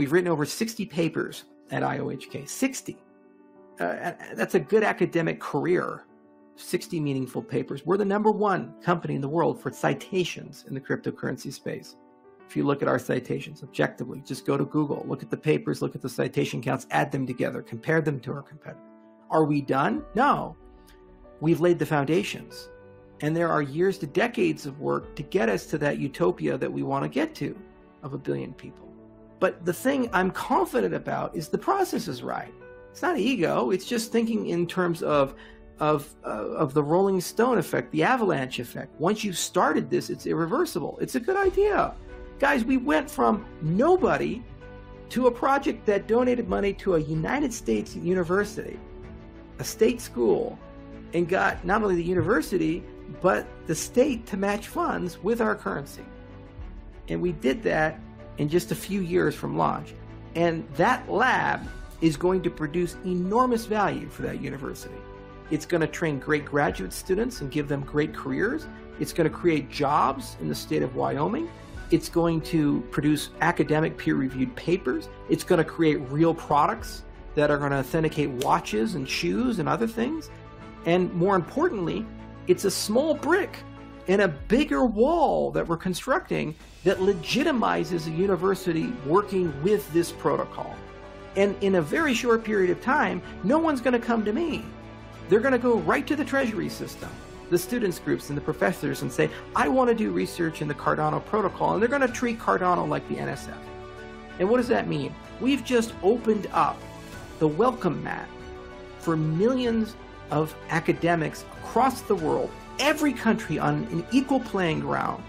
We've written over 60 papers at IOHK. 60. That's a good academic career. 60 meaningful papers. We're the #1 company in the world for citations in the cryptocurrency space. If you look at our citations objectively, just go to Google, look at the papers, look at the citation counts, add them together, compare them to our competitors. Are we done? No. We've laid the foundations. And there are years to decades of work to get us to that utopia that we want to get to of 1 billion people. But the thing I'm confident about is the process is right. It's not ego. It's just thinking in terms of the Rolling Stone effect, the avalanche effect. Once you've started this, it's irreversible. It's a good idea. Guys, we went from nobody to a project that donated money to a United States university, a state school, and got not only the university, but the state to match funds with our currency. And we did that in just a few years from launch. And that lab is going to produce enormous value for that university. It's going to train great graduate students and give them great careers. It's going to create jobs in the state of Wyoming. It's going to produce academic peer-reviewed papers. It's going to create real products that are going to authenticate watches and shoes and other things. And more importantly, it's a small brick in a bigger wall that we're constructing that legitimizes a university working with this protocol. And in a very short period of time, no one's going to come to me. They're going to go right to the Treasury system, the students groups and the professors, and say, I want to do research in the Cardano protocol. And they're going to treat Cardano like the NSF. And what does that mean? We've just opened up the welcome mat for millions of academics across the world, every country on an equal playing ground,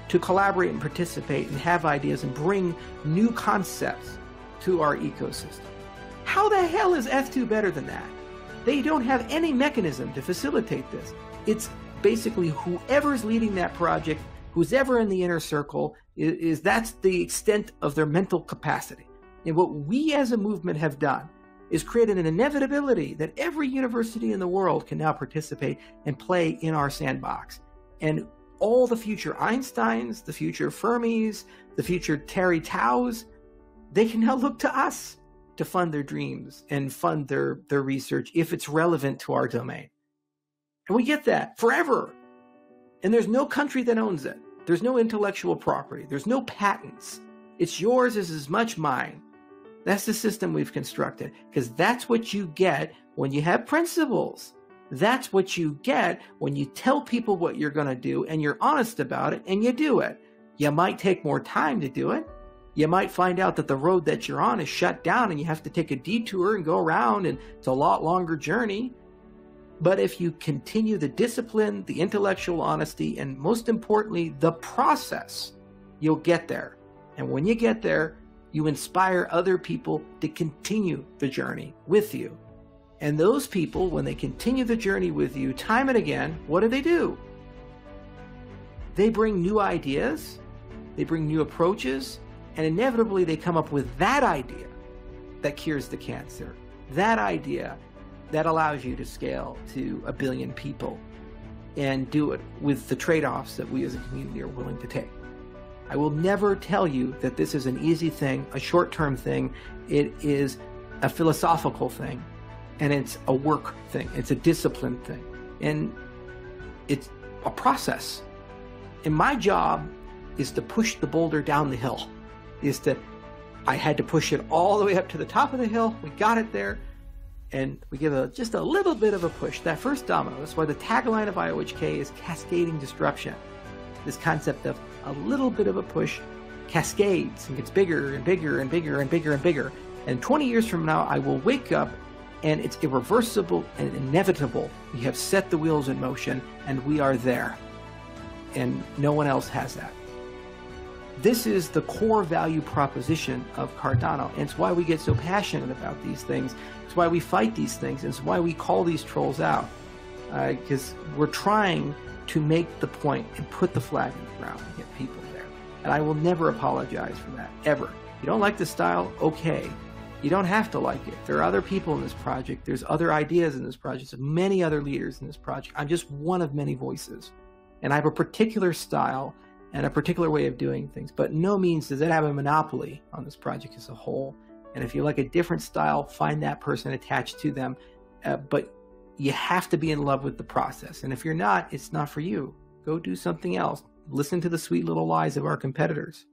to collaborate and participate and have ideas and bring new concepts to our ecosystem. How the hell is F2 better than that? They don't have any mechanism to facilitate this. It's basically whoever's leading that project, who's ever in the inner circle, that's the extent of their mental capacity. And what we as a movement have done is created an inevitability that every university in the world can now participate and play in our sandbox. And all the future Einsteins, the future Fermis, the future Terry Taus, they can now look to us to fund their dreams and fund their research if it's relevant to our domain. And we get that forever. And there's no country that owns it. There's no intellectual property. There's no patents. It's yours as much mine. That's the system we've constructed, because that's what you get when you have principles. That's what you get when you tell people what you're going to do and you're honest about it and you do it. You might take more time to do it. You might find out that the road that you're on is shut down and you have to take a detour and go around, and it's a lot longer journey. But if you continue the discipline, the intellectual honesty, and most importantly, the process, you'll get there. And when you get there, you inspire other people to continue the journey with you. And those people, when they continue the journey with you time and again, what do? They bring new ideas, they bring new approaches, and inevitably they come up with that idea that cures the cancer, that idea that allows you to scale to 1 billion people and do it with the trade-offs that we as a community are willing to take. I will never tell you that this is an easy thing, a short-term thing. It is a philosophical thing, and it's a work thing. It's a discipline thing, and it's a process. And my job is to push the boulder down the hill. I had to push it all the way up to the top of the hill. We got it there, and we give just a little bit of a push. That first domino. That's why the tagline of IOHK is cascading disruption. This concept of a little bit of a push cascades and gets bigger and bigger and bigger and bigger and bigger. And 20 years from now, I will wake up and it's irreversible and inevitable. We have set the wheels in motion and we are there. And no one else has that. This is the core value proposition of Cardano. And it's why we get so passionate about these things. It's why we fight these things. It's why we call these trolls out. Because we're trying to make the point and put the flag in the ground and get people there. And I will never apologize for that, ever. You don't like the style? Okay. You don't have to like it. There are other people in this project. There's other ideas in this project. There's many other leaders in this project. I'm just one of many voices. And I have a particular style and a particular way of doing things. But no means does it have a monopoly on this project as a whole. And if you like a different style, find that person attached to them. But you have to be in love with the process. And if you're not, it's not for you. Go do something else. Listen to the sweet little lies of our competitors.